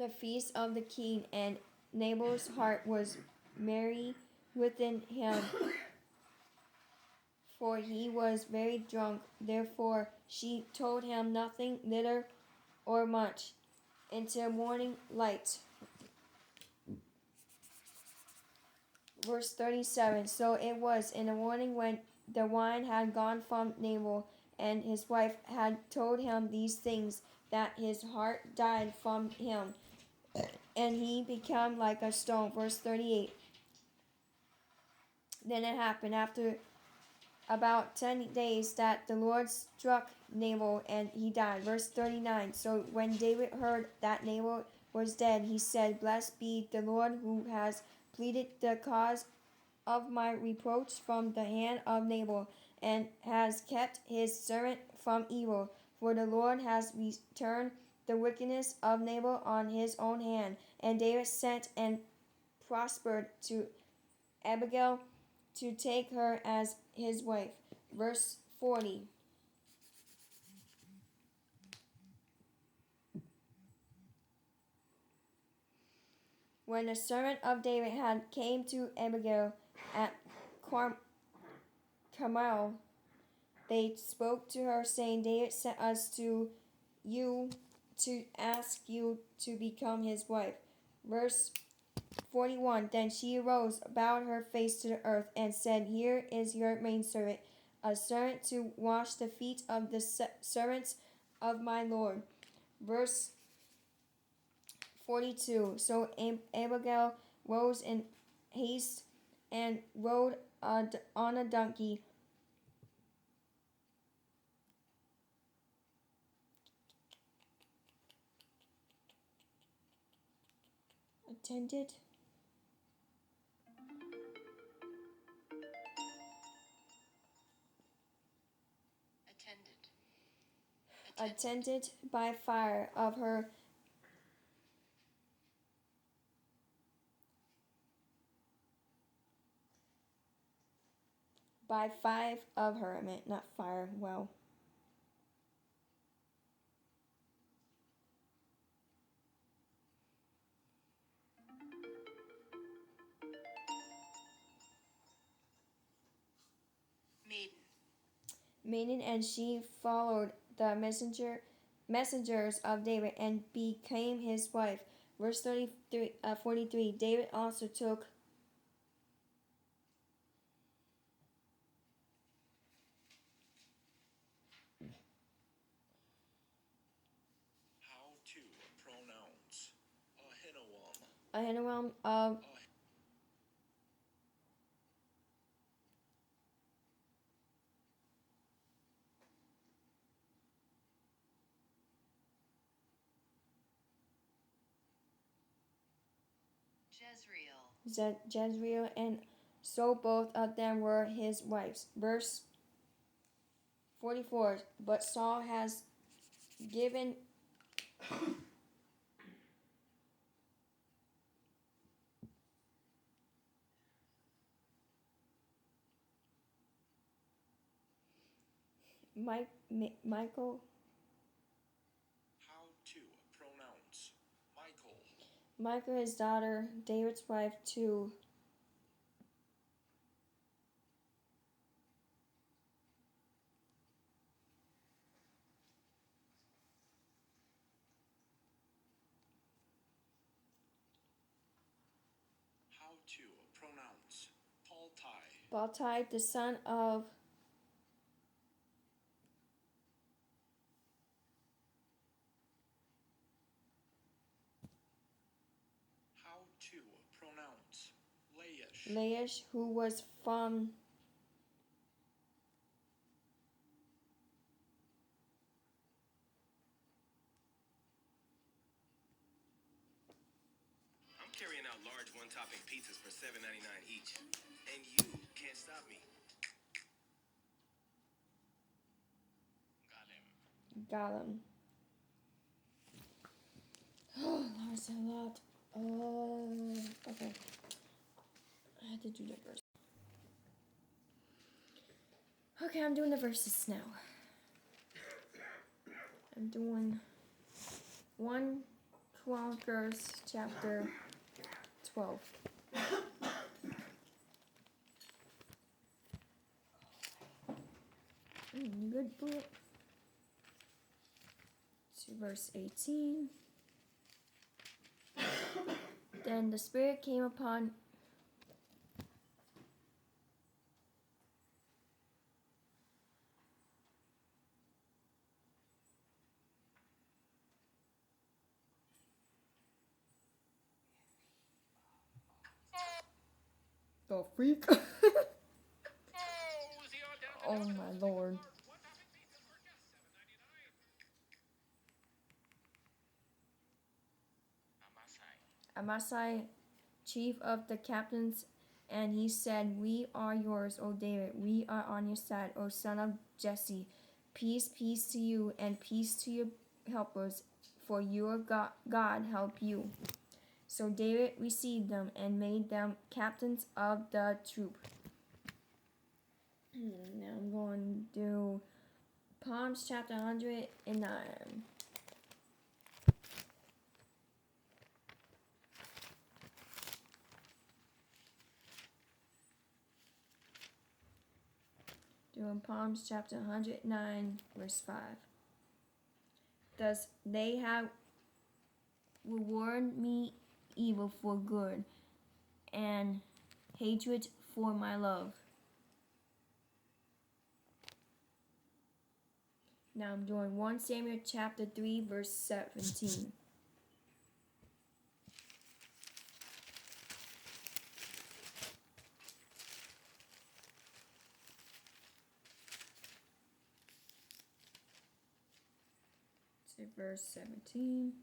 the feast of the king, and Nabal's heart was merry within him, for he was very drunk. Therefore she told him nothing little or much until morning light. Verse 37. So it was in the morning, when the wine had gone from Nabal, and his wife had told him these things, that his heart died from him, and he became like a stone. Verse 38. Then it happened after about 10 days that the Lord struck Nabal, and he died. Verse 39. So when David heard that Nabal was dead, he said, Blessed be the Lord, who has pleaded the cause of my reproach from the hand of Nabal, and has kept his servant from evil. For the Lord has returned the wickedness of Nabal on his own hand. And David sent and prospered to Abigail to take her as his wife. Verse 40. When the servant of David had came to Abigail at Carmel, they spoke to her, saying, David sent us to you to ask you to become his wife. Verse 41. Then she arose, bowed her face to the earth, and said, Here is your maidservant, a servant to wash the feet of the servants of my Lord. Verse 42. So Abigail rose in haste and rode on a donkey. Attended attended by fire of her by five of her. I meant not fire. Well, maiden, and she followed the messengers of David, and became his wife. Verse 43. David also took Ahinoam of Jezreel, and so both of them were his wives. Verse 44. But Saul has given Michael his daughter, David's wife, to Baltai, the son of Laish, who was from carrying out large one-topping pizzas for $7.99 each, and you can't stop me. Galim. Oh, that was a lot. Oh, okay. I had to do the verse. Okay, I'm doing the verses now. I'm doing 1 Chronicles chapter 12. Good book. To verse 18. Then the Spirit came upon the freak. Oh my lord. Amasai, chief of the captains, and he said, "We are yours, O David. We are on your side, O son of Jesse. Peace, peace to you, and peace to your helpers, for your God help you." So David received them and made them captains of the troop. Now I'm going to do Psalms chapter 109. Doing Psalms chapter 109, verse 5. Thus they have rewarded me evil for good, and hatred for my love. Now I'm doing 1 Samuel chapter 3, verse 17. To verse 17.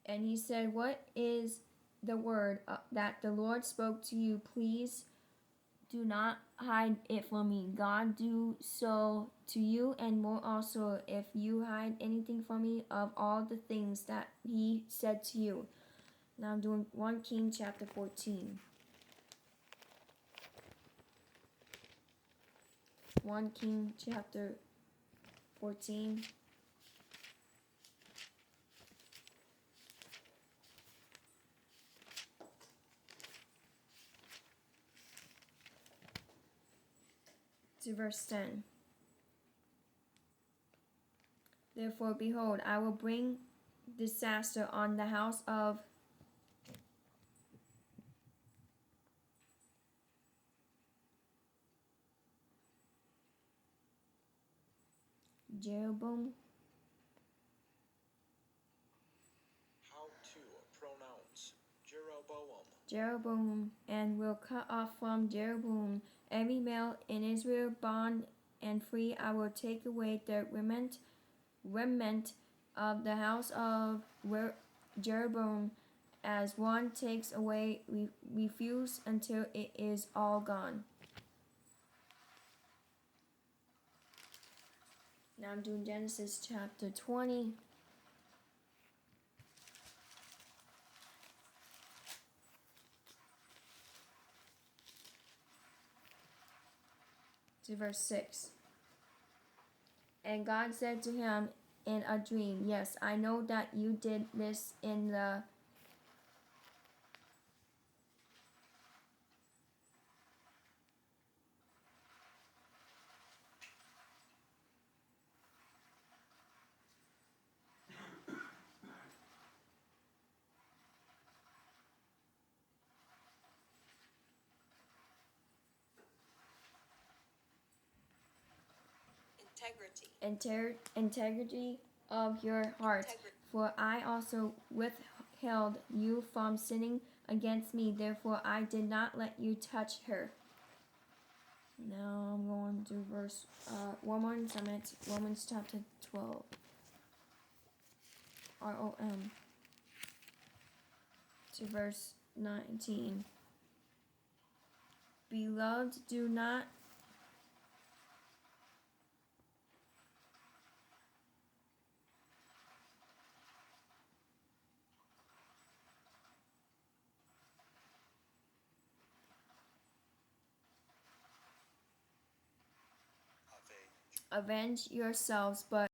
And he said, "What is the word that the Lord spoke to you? Please do not hide it from me. God do so to you and more also if you hide anything from me of all the things that he said to you." Now I'm doing 1 King chapter 14. 1 King chapter 14. To verse 10. Therefore, behold, I will bring disaster on the house of Jeroboam. How to pronounce Jeroboam. Jeroboam, and will cut off from Jeroboam every male in Israel, bond and free. I will take away the remnant of the house of Jeroboam, as one takes away refuse until it is all gone. Now I'm doing Genesis chapter 20. To verse 6. And God said to him in a dream, "Yes, I know that you did this in the integrity of your heart, for I also withheld you from sinning against me, therefore I did not let you touch her." Now I'm going to verse Romans chapter 12. ROM. To verse 19. Beloved, do not avenge yourselves, but